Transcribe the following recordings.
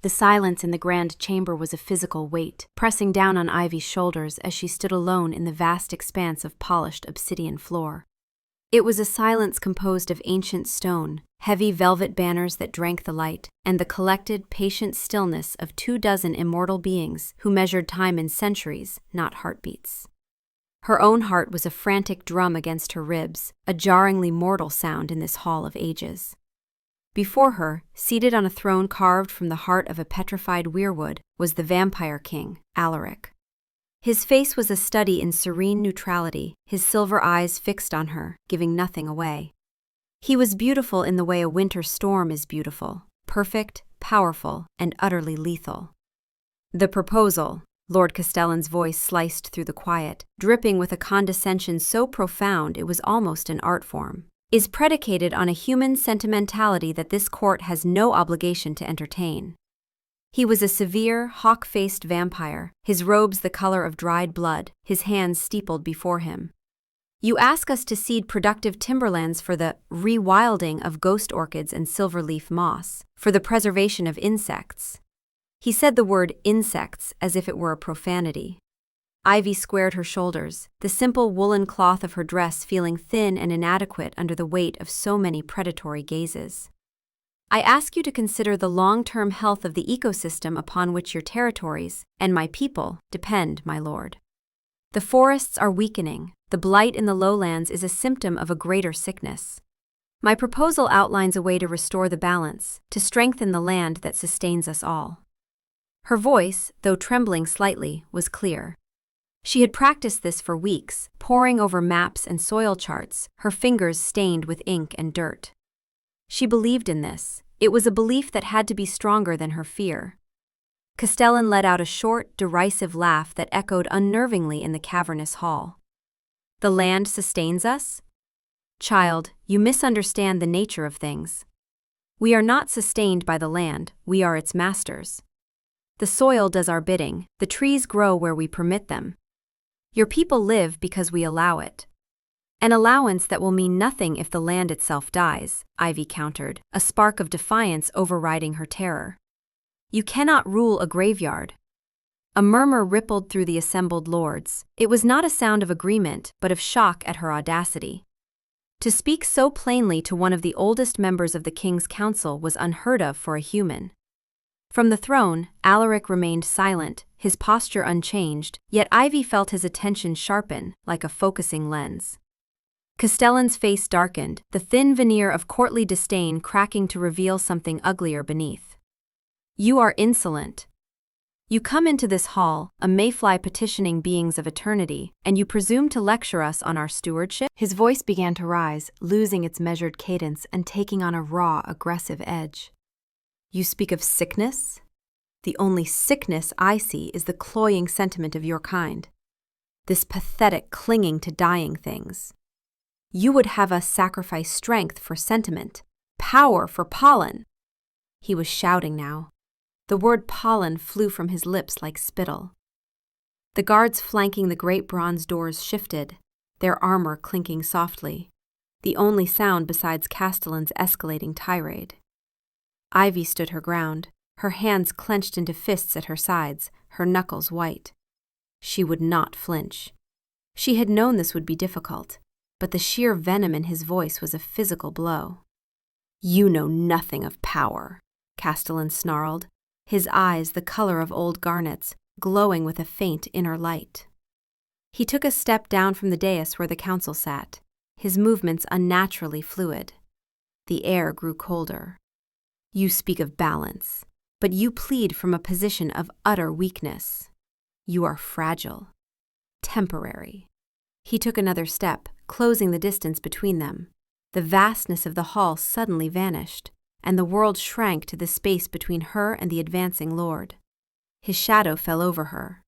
The silence in the grand chamber was a physical weight, pressing down on Ivy's shoulders as she stood alone in the vast expanse of polished obsidian floor. It was a silence composed of ancient stone, heavy velvet banners that drank the light, and the collected, patient stillness of 24 immortal beings who measured time in centuries, not heartbeats. Her own heart was a frantic drum against her ribs, a jarringly mortal sound in this hall of ages. Before her, seated on a throne carved from the heart of a petrified weirwood, was the vampire king, allure. His face was a study in serene neutrality, his silver eyes fixed on her, giving nothing away. He was beautiful in the way a winter storm is beautiful, perfect, powerful, and utterly lethal. "The proposal," Lord Castellan's voice sliced through the quiet, dripping with a condescension so profound it was almost an art form, "is predicated on a human sentimentality that this court has no obligation to entertain." He was a severe, hawk-faced vampire, his robes the color of dried blood, his hands steepled before him. "You ask us to cede productive timberlands for the rewilding of ghost orchids and silverleaf moss, for the preservation of insects." He said the word insects as if it were a profanity. Ivy squared her shoulders, the simple woolen cloth of her dress feeling thin and inadequate under the weight of so many predatory gazes. "I ask you to consider the long-term health of the ecosystem upon which your territories, and my people, depend, my lord. The forests are weakening, the blight in the lowlands is a symptom of a greater sickness. My proposal outlines a way to restore the balance, to strengthen the land that sustains us all." Her voice, though trembling slightly, was clear. She had practiced this for weeks, poring over maps and soil charts, her fingers stained with ink and dirt. She believed in this. It was a belief that had to be stronger than her fear. Castellan let out a short, derisive laugh that echoed unnervingly in the cavernous hall. "The land sustains us? Child, you misunderstand the nature of things. We are not sustained by the land, we are its masters. The soil does our bidding, the trees grow where we permit them. Your people live because we allow it." "An allowance that will mean nothing if the land itself dies," Ivy countered, a spark of defiance overriding her terror. "You cannot rule a graveyard." A murmur rippled through the assembled lords. It was not a sound of agreement, but of shock at her audacity. To speak so plainly to one of the oldest members of the king's council was unheard of for a human. From the throne, Alaric remained silent, his posture unchanged, yet Ivy felt his attention sharpen, like a focusing lens. Castellan's face darkened, the thin veneer of courtly disdain cracking to reveal something uglier beneath. "You are insolent. You come into this hall, a mayfly petitioning beings of eternity, and you presume to lecture us on our stewardship?" His voice began to rise, losing its measured cadence and taking on a raw, aggressive edge. "You speak of sickness? The only sickness I see is the cloying sentiment of your kind. This pathetic clinging to dying things. You would have us sacrifice strength for sentiment, power for pollen." He was shouting now. The word pollen flew from his lips like spittle. The guards flanking the great bronze doors shifted, their armor clinking softly, the only sound besides Castellan's escalating tirade. Ivy stood her ground, her hands clenched into fists at her sides, her knuckles white. She would not flinch. She had known this would be difficult, but the sheer venom in his voice was a physical blow. "You know nothing of power," Castellan snarled, his eyes the color of old garnets, glowing with a faint inner light. He took a step down from the dais where the council sat, his movements unnaturally fluid. The air grew colder. "You speak of balance, but you plead from a position of utter weakness. You are fragile, temporary." He took another step, closing the distance between them. The vastness of the hall suddenly vanished, and the world shrank to the space between her and the advancing lord. His shadow fell over her.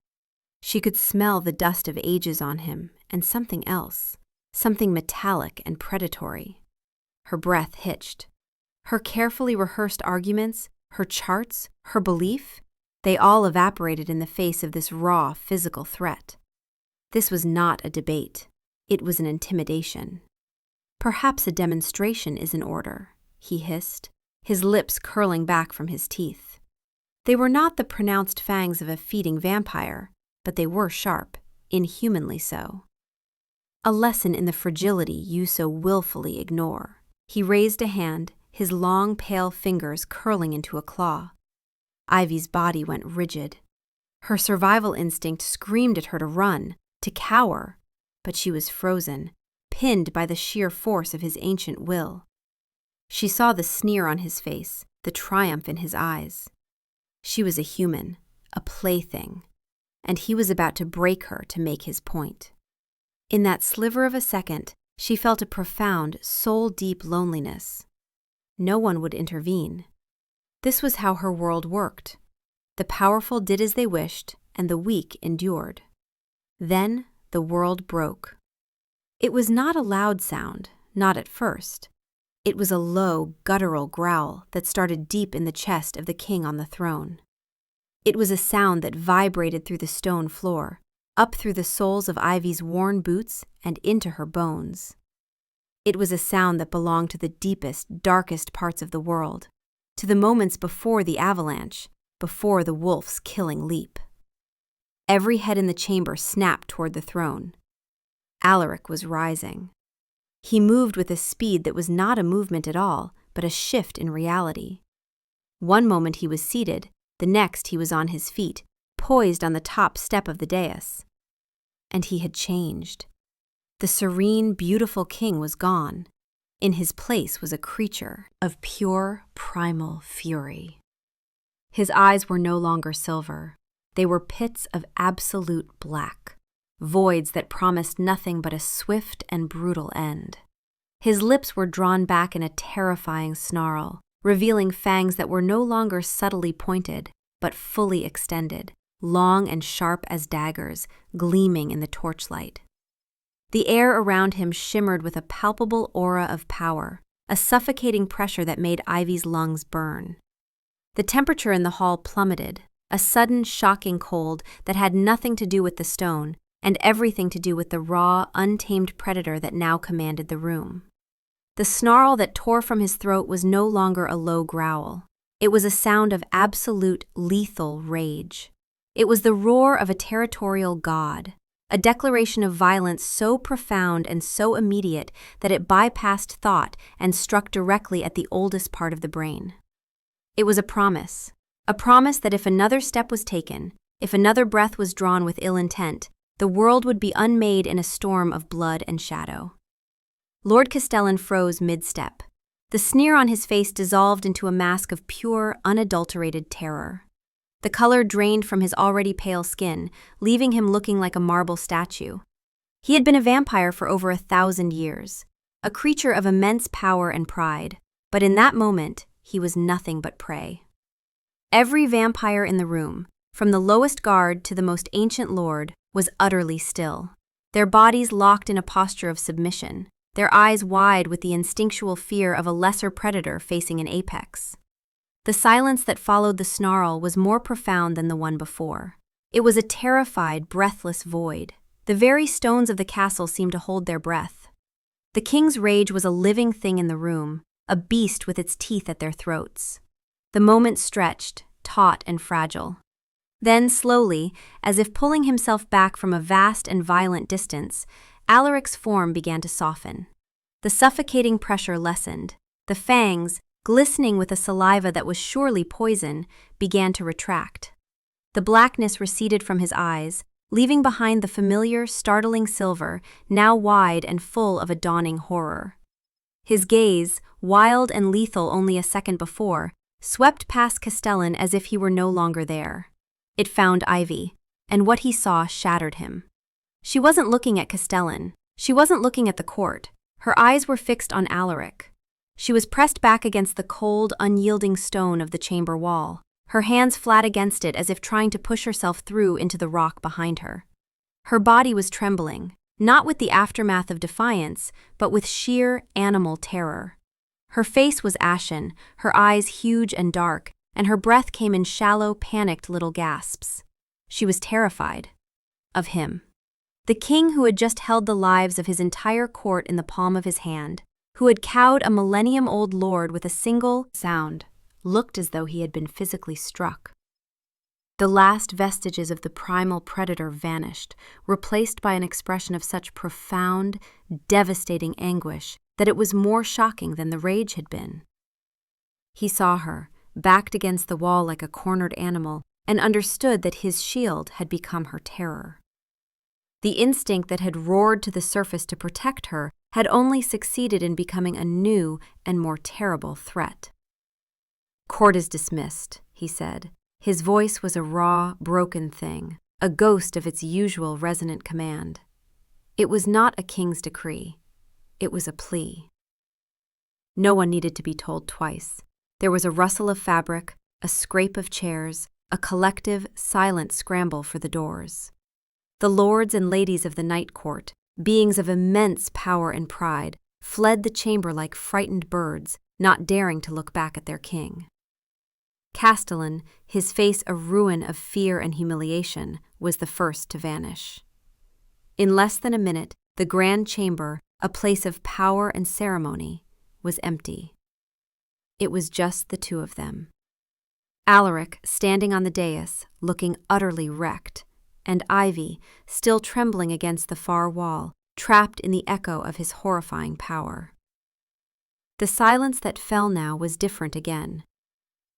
She could smell the dust of ages on him, and something else, something metallic and predatory. Her breath hitched. Her carefully rehearsed arguments, her charts, her belief, they all evaporated in the face of this raw physical threat. This was not a debate. It was an intimidation. "Perhaps a demonstration is in order," he hissed, his lips curling back from his teeth. They were not the pronounced fangs of a feeding vampire, but they were sharp, inhumanly so. A lesson in the fragility you so willfully ignore. He raised a hand, his long, pale fingers curling into a claw. Ivy's body went rigid. Her survival instinct screamed at her to run, to cower, but she was frozen, pinned by the sheer force of his ancient will. She saw the sneer on his face, the triumph in his eyes. She was a human, a plaything, and he was about to break her to make his point. In that sliver of a second, she felt a profound, soul-deep loneliness. No one would intervene. This was how her world worked. The powerful did as they wished, and the weak endured. Then the world broke. It was not a loud sound, not at first. It was a low, guttural growl that started deep in the chest of the king on the throne. It was a sound that vibrated through the stone floor, up through the soles of Ivy's worn boots and into her bones. It was a sound that belonged to the deepest, darkest parts of the world, to the moments before the avalanche, before the wolf's killing leap. Every head in the chamber snapped toward the throne. Alaric was rising. He moved with a speed that was not a movement at all, but a shift in reality. One moment he was seated, the next he was on his feet, poised on the top step of the dais. And he had changed. The serene, beautiful king was gone. In his place was a creature of pure, primal fury. His eyes were no longer silver. They were pits of absolute black, voids that promised nothing but a swift and brutal end. His lips were drawn back in a terrifying snarl, revealing fangs that were no longer subtly pointed, but fully extended, long and sharp as daggers, gleaming in the torchlight. The air around him shimmered with a palpable aura of power, a suffocating pressure that made Ivy's lungs burn. The temperature in the hall plummeted, a sudden, shocking cold that had nothing to do with the stone, and everything to do with the raw, untamed predator that now commanded the room. The snarl that tore from his throat was no longer a low growl. It was a sound of absolute, lethal rage. It was the roar of a territorial god, a declaration of violence so profound and so immediate that it bypassed thought and struck directly at the oldest part of the brain. It was a promise that if another step was taken, if another breath was drawn with ill intent, the world would be unmade in a storm of blood and shadow. Lord Castellan froze mid-step. The sneer on his face dissolved into a mask of pure, unadulterated terror. The color drained from his already pale skin, leaving him looking like a marble statue. He had been a vampire for over 1,000 years, a creature of immense power and pride, but in that moment, he was nothing but prey. Every vampire in the room, from the lowest guard to the most ancient lord, was utterly still, their bodies locked in a posture of submission, their eyes wide with the instinctual fear of a lesser predator facing an apex. The silence that followed the snarl was more profound than the one before. It was a terrified, breathless void. The very stones of the castle seemed to hold their breath. The king's rage was a living thing in the room, a beast with its teeth at their throats. The moment stretched, taut and fragile. Then, slowly, as if pulling himself back from a vast and violent distance, Alaric's form began to soften. The suffocating pressure lessened. The fangs, glistening with a saliva that was surely poison, began to retract. The blackness receded from his eyes, leaving behind the familiar, startling silver, now wide and full of a dawning horror. His gaze, wild and lethal only a second before, swept past Castellan as if he were no longer there. It found Ivy, and what he saw shattered him. She wasn't looking at Castellan. She wasn't looking at the court. Her eyes were fixed on Alaric. She was pressed back against the cold, unyielding stone of the chamber wall, her hands flat against it as if trying to push herself through into the rock behind her. Her body was trembling, not with the aftermath of defiance, but with sheer animal terror. Her face was ashen, her eyes huge and dark, and her breath came in shallow, panicked little gasps. She was terrified. Of him. The king who had just held the lives of his entire court in the palm of his hand, who had cowed a millennium-old lord with a single sound, looked as though he had been physically struck. The last vestiges of the primal predator vanished, replaced by an expression of such profound, devastating anguish that it was more shocking than the rage had been. He saw her, backed against the wall like a cornered animal, and understood that his shield had become her terror. The instinct that had roared to the surface to protect her had only succeeded in becoming a new and more terrible threat. "Court is dismissed," he said. His voice was a raw, broken thing, a ghost of its usual resonant command. It was not a king's decree. It was a plea. No one needed to be told twice. There was a rustle of fabric, a scrape of chairs, a collective, silent scramble for the doors. The lords and ladies of the night court, beings of immense power and pride, fled the chamber like frightened birds, not daring to look back at their king. Castellan, his face a ruin of fear and humiliation, was the first to vanish. In less than a minute, the grand chamber, a place of power and ceremony, was empty. It was just the two of them. Alaric, standing on the dais, looking utterly wrecked, and Ivy, still trembling against the far wall, trapped in the echo of his horrifying power. The silence that fell now was different again.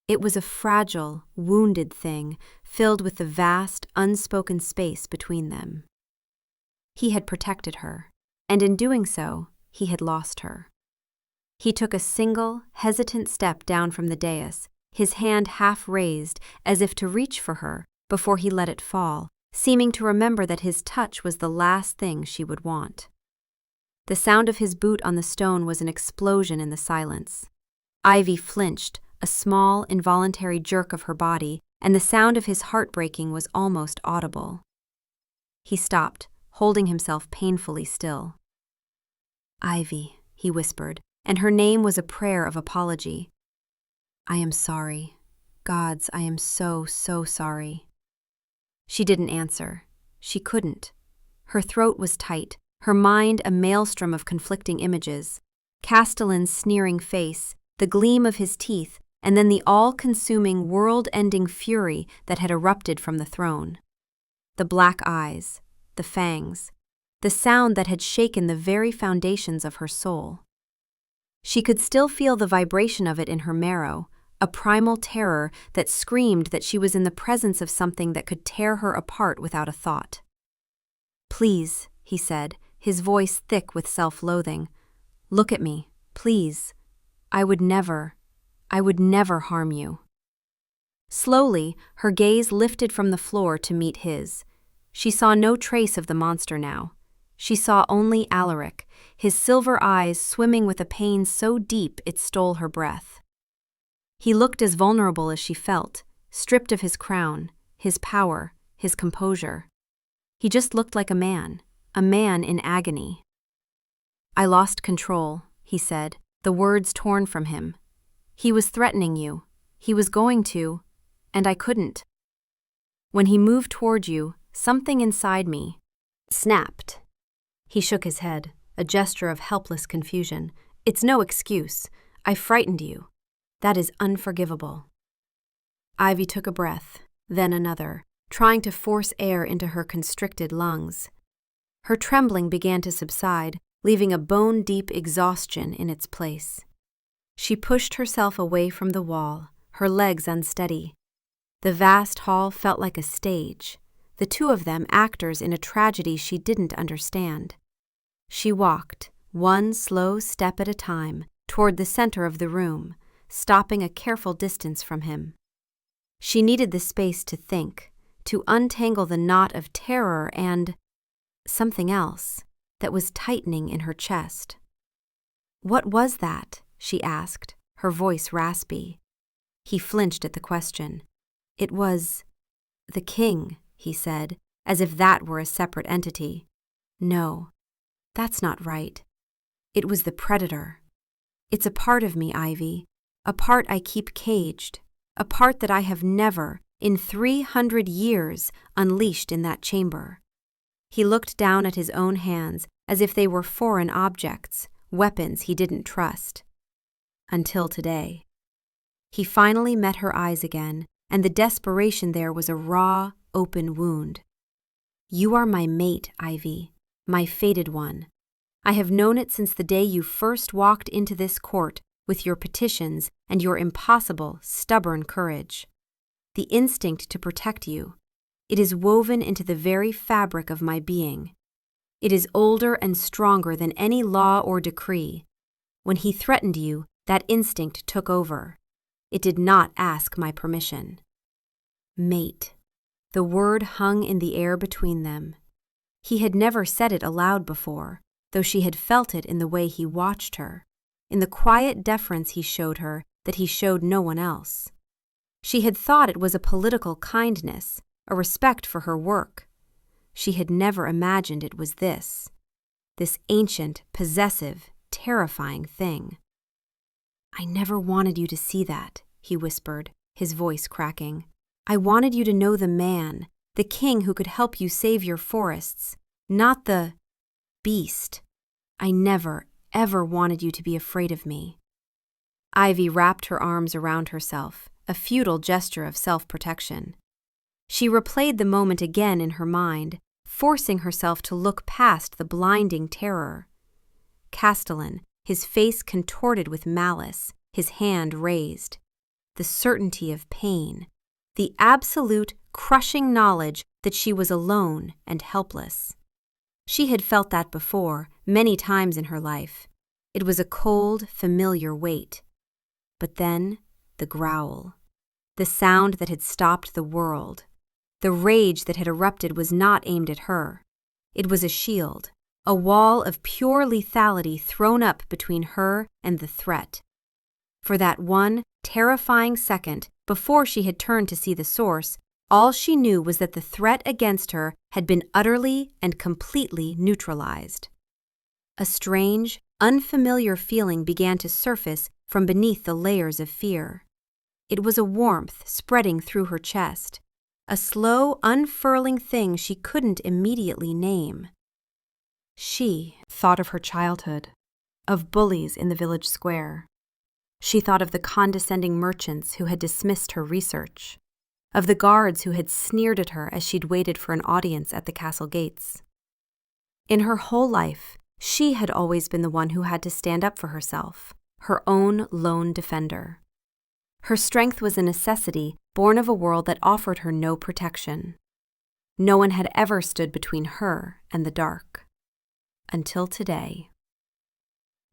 It was a fragile, wounded thing, filled with the vast, unspoken space between them. He had protected her, and in doing so, he had lost her. He took a single, hesitant step down from the dais, his hand half raised as if to reach for her before he let it fall, seeming to remember that his touch was the last thing she would want. The sound of his boot on the stone was an explosion in the silence. Ivy flinched, a small, involuntary jerk of her body, and the sound of his heart breaking was almost audible. He stopped, holding himself painfully still. "Ivy," he whispered, and her name was a prayer of apology. "I am sorry. Gods, I am so, so sorry." She didn't answer. She couldn't. Her throat was tight, her mind a maelstrom of conflicting images. Castellan's sneering face, the gleam of his teeth, and then the all-consuming, world-ending fury that had erupted from the throne. The black eyes, the fangs, the sound that had shaken the very foundations of her soul. She could still feel the vibration of it in her marrow, a primal terror that screamed that she was in the presence of something that could tear her apart without a thought. "Please," he said, his voice thick with self-loathing. "Look at me, please. I would never harm you." Slowly, her gaze lifted from the floor to meet his. She saw no trace of the monster now. She saw only Alaric, his silver eyes swimming with a pain so deep it stole her breath. He looked as vulnerable as she felt, stripped of his crown, his power, his composure. He just looked like a man in agony. "I lost control," he said, the words torn from him. "He was threatening you. He was going to, and I couldn't. When he moved toward you, something inside me snapped." He shook his head, a gesture of helpless confusion. "It's no excuse. I frightened you. That is unforgivable." Ivy took a breath, then another, trying to force air into her constricted lungs. Her trembling began to subside, leaving a bone-deep exhaustion in its place. She pushed herself away from the wall, her legs unsteady. The vast hall felt like a stage, the two of them actors in a tragedy she didn't understand. She walked, one slow step at a time, toward the center of the room, stopping a careful distance from him. She needed the space to think, to untangle the knot of terror and something else that was tightening in her chest. "What was that?" she asked, her voice raspy. He flinched at the question. "It was the king," he said, as if that were a separate entity. "No, that's not right. It was the predator. It's a part of me, Ivy, a part I keep caged, a part that I have never, in 300 years, unleashed in that chamber." He looked down at his own hands as if they were foreign objects, weapons he didn't trust. Until today. He finally met her eyes again, and the desperation there was a raw, open wound. "You are my mate, Ivy, my fated one. I have known it since the day you first walked into this court with your petitions and your impossible, stubborn courage. The instinct to protect you. It is woven into the very fabric of my being. It is older and stronger than any law or decree. When he threatened you, that instinct took over. It did not ask my permission." Mate. The word hung in the air between them. He had never said it aloud before, though she had felt it in the way he watched her, in the quiet deference he showed her that he showed no one else. She had thought it was a political kindness, a respect for her work. She had never imagined it was this ancient, possessive, terrifying thing. "I never wanted you to see that," he whispered, his voice cracking. "I wanted you to know the man, the king who could help you save your forests, not the beast. I never, ever wanted you to be afraid of me." Ivy wrapped her arms around herself, a futile gesture of self-protection. She replayed the moment again in her mind, forcing herself to look past the blinding terror. Castellan, his face contorted with malice, his hand raised. The certainty of pain, the absolute, crushing knowledge that she was alone and helpless. She had felt that before, many times in her life. It was a cold, familiar weight. But then, the growl. The sound that had stopped the world. The rage that had erupted was not aimed at her. It was a shield, a wall of pure lethality thrown up between her and the threat. For that one terrifying second, before she had turned to see the source, all she knew was that the threat against her had been utterly and completely neutralized. A strange, unfamiliar feeling began to surface from beneath the layers of fear. It was a warmth spreading through her chest, a slow, unfurling thing she couldn't immediately name. She thought of her childhood, of bullies in the village square. She thought of the condescending merchants who had dismissed her research, of the guards who had sneered at her as she'd waited for an audience at the castle gates. In her whole life, she had always been the one who had to stand up for herself, her own lone defender. Her strength was a necessity born of a world that offered her no protection. No one had ever stood between her and the dark. Until today.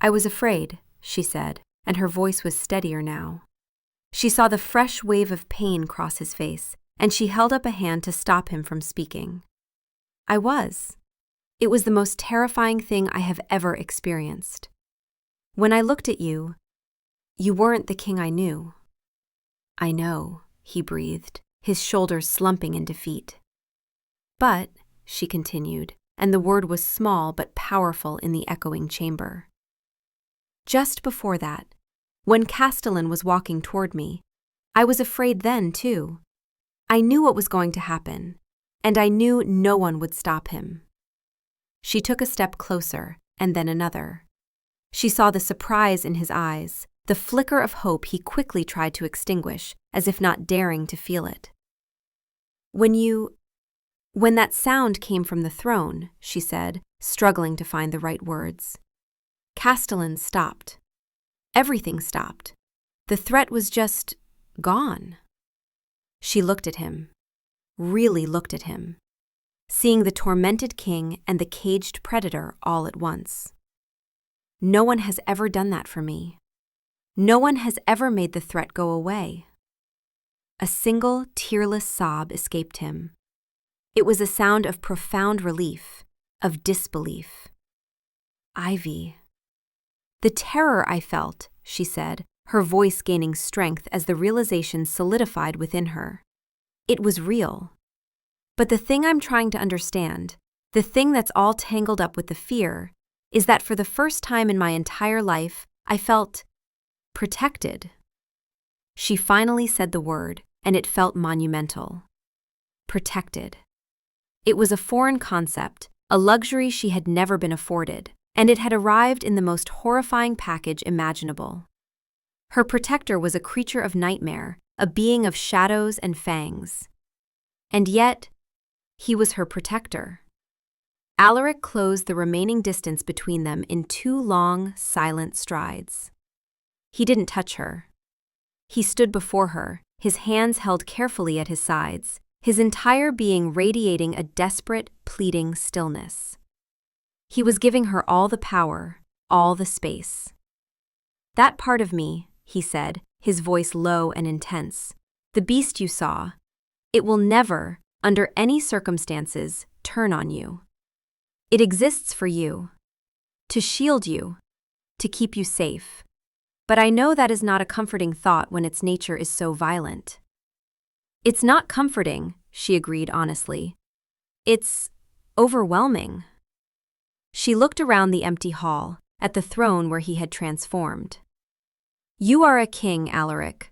"I was afraid," she said, and her voice was steadier now. She saw the fresh wave of pain cross his face, and she held up a hand to stop him from speaking. "I was. It was the most terrifying thing I have ever experienced. When I looked at you, you weren't the king I knew." "I know," he breathed, his shoulders slumping in defeat. "But," she continued, and the word was small but powerful in the echoing chamber. "Just before that, when Castellan was walking toward me, I was afraid then, too. I knew what was going to happen, and I knew no one would stop him." She took a step closer, and then another. She saw the surprise in his eyes, the flicker of hope he quickly tried to extinguish, as if not daring to feel it. When that sound came from the throne," she said, struggling to find the right words. "Castellan stopped. Everything stopped. The threat was just gone." She looked at him, really looked at him, seeing the tormented king and the caged predator all at once. "No one has ever done that for me. No one has ever made the threat go away." A single, tearless sob escaped him. It was a sound of profound relief, of disbelief. "Ivy." "The terror I felt," she said, her voice gaining strength as the realization solidified within her. "It was real. But the thing I'm trying to understand, the thing that's all tangled up with the fear, is that for the first time in my entire life, I felt protected." She finally said the word, and it felt monumental. Protected. It was a foreign concept, a luxury she had never been afforded, and it had arrived in the most horrifying package imaginable. Her protector was a creature of nightmare, a being of shadows and fangs. And yet, he was her protector. Alaric closed the remaining distance between them in 2 long, silent strides. He didn't touch her. He stood before her, his hands held carefully at his sides, his entire being radiating a desperate, pleading stillness. He was giving her all the power, all the space. "That part of me," he said, his voice low and intense, "the beast you saw, it will never, under any circumstances, turn on you. It exists for you, to shield you, to keep you safe. But I know that is not a comforting thought when its nature is so violent." "It's not comforting," she agreed honestly. "It's overwhelming." She looked around the empty hall, at the throne where he had transformed. "You are a king, Alaric,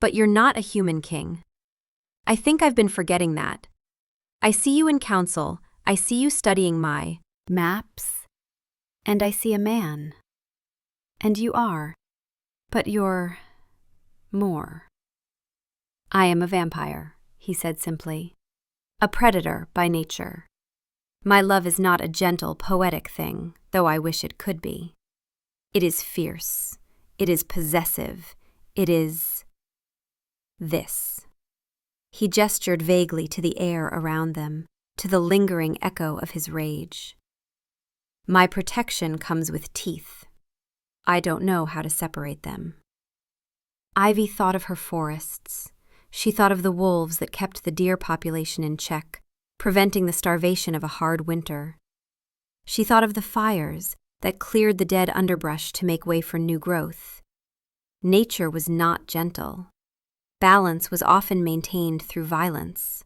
but you're not a human king. I think I've been forgetting that. I see you in council, I see you studying my maps, and I see a man. And you are, but you're more." "I am a vampire," he said simply. "A predator by nature. My love is not a gentle, poetic thing, though I wish it could be. It is fierce. It is possessive. It is this." He gestured vaguely to the air around them, to the lingering echo of his rage. "My protection comes with teeth. I don't know how to separate them." Ivy thought of her forests. She thought of the wolves that kept the deer population in check, preventing the starvation of a hard winter. She thought of the fires that cleared the dead underbrush to make way for new growth. Nature was not gentle. Balance was often maintained through violence.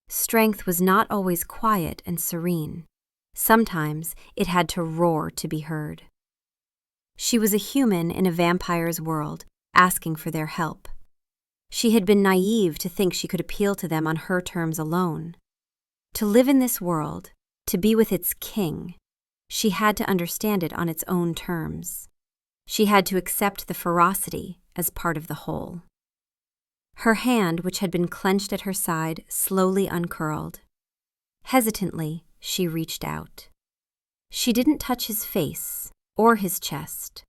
Strength was not always quiet and serene. Sometimes it had to roar to be heard. She was a human in a vampire's world, asking for their help. She had been naive to think she could appeal to them on her terms alone. To live in this world, to be with its king, she had to understand it on its own terms. She had to accept the ferocity as part of the whole. Her hand, which had been clenched at her side, slowly uncurled. Hesitantly, she reached out. She didn't touch his face or his chest.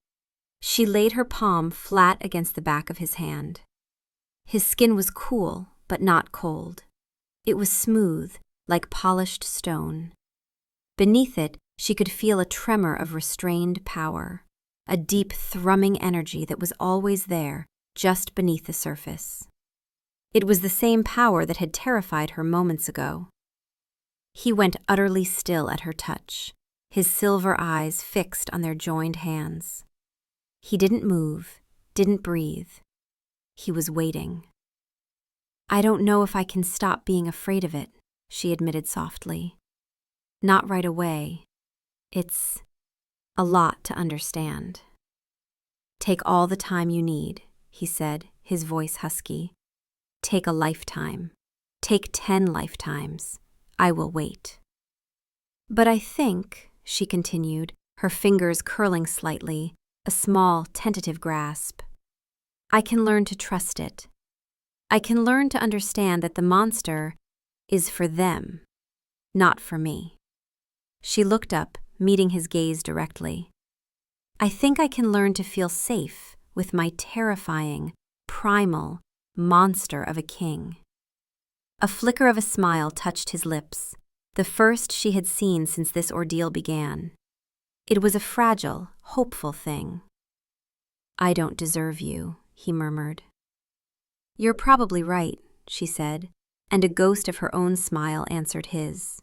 She laid her palm flat against the back of his hand. His skin was cool, but not cold. It was smooth, like polished stone. Beneath it, she could feel a tremor of restrained power, a deep thrumming energy that was always there, just beneath the surface. It was the same power that had terrified her moments ago. He went utterly still at her touch, his silver eyes fixed on their joined hands. He didn't move, didn't breathe. He was waiting. "I don't know if I can stop being afraid of it," she admitted softly. "Not right away. It's a lot to understand." "Take all the time you need," he said, his voice husky. "Take a lifetime. Take 10 lifetimes. I will wait." "But I think," she continued, her fingers curling slightly, a small, tentative grasp, "I can learn to trust it. I can learn to understand that the monster is for them, not for me." She looked up, meeting his gaze directly. "I think I can learn to feel safe with my terrifying, primal monster of a king." A flicker of a smile touched his lips, the first she had seen since this ordeal began. It was a fragile, hopeful thing. "I don't deserve you," he murmured. "You're probably right," she said, and a ghost of her own smile answered his.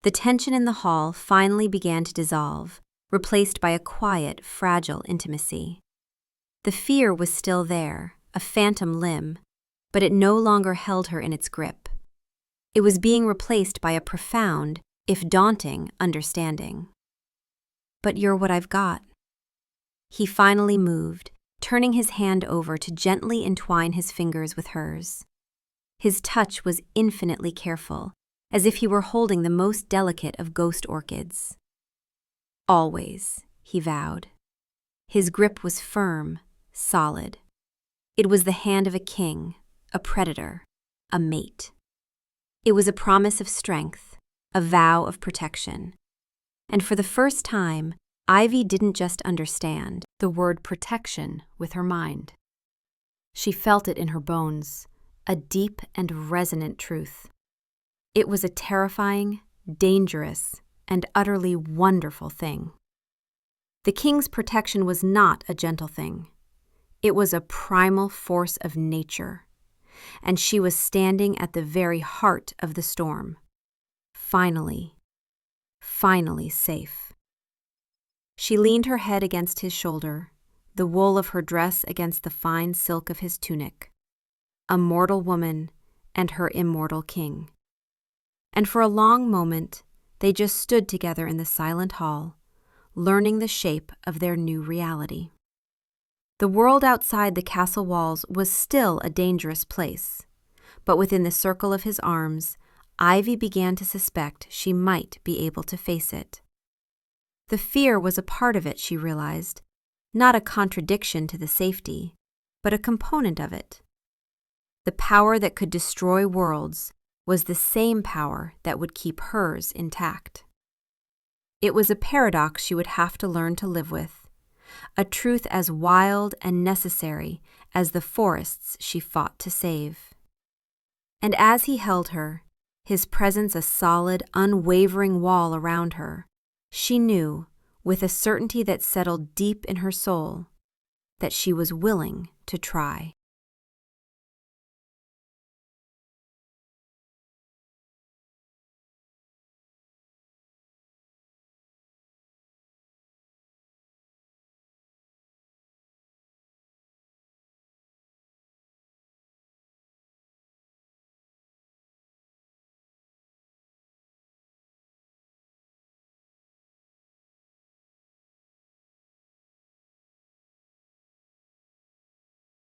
The tension in the hall finally began to dissolve, replaced by a quiet, fragile intimacy. The fear was still there, a phantom limb, but it no longer held her in its grip. It was being replaced by a profound, if daunting, understanding. "But you're what I've got." He finally moved, turning his hand over to gently entwine his fingers with hers. His touch was infinitely careful, as if he were holding the most delicate of ghost orchids. "Always," he vowed. His grip was firm, solid. It was the hand of a king, a predator, a mate. It was a promise of strength, a vow of protection. And for the first time, Ivy didn't just understand the word protection with her mind. She felt it in her bones, a deep and resonant truth. It was a terrifying, dangerous, and utterly wonderful thing. The king's protection was not a gentle thing. It was a primal force of nature, and she was standing at the very heart of the storm. Finally safe. She leaned her head against his shoulder, the wool of her dress against the fine silk of his tunic. A mortal woman and her immortal king. And for a long moment, they just stood together in the silent hall, learning the shape of their new reality. The world outside the castle walls was still a dangerous place, but within the circle of his arms, Ivy began to suspect she might be able to face it. The fear was a part of it, she realized, not a contradiction to the safety, but a component of it. The power that could destroy worlds was the same power that would keep hers intact. It was a paradox she would have to learn to live with, a truth as wild and necessary as the forests she fought to save. And as he held her, his presence a solid, unwavering wall around her, she knew, with a certainty that settled deep in her soul, that she was willing to try.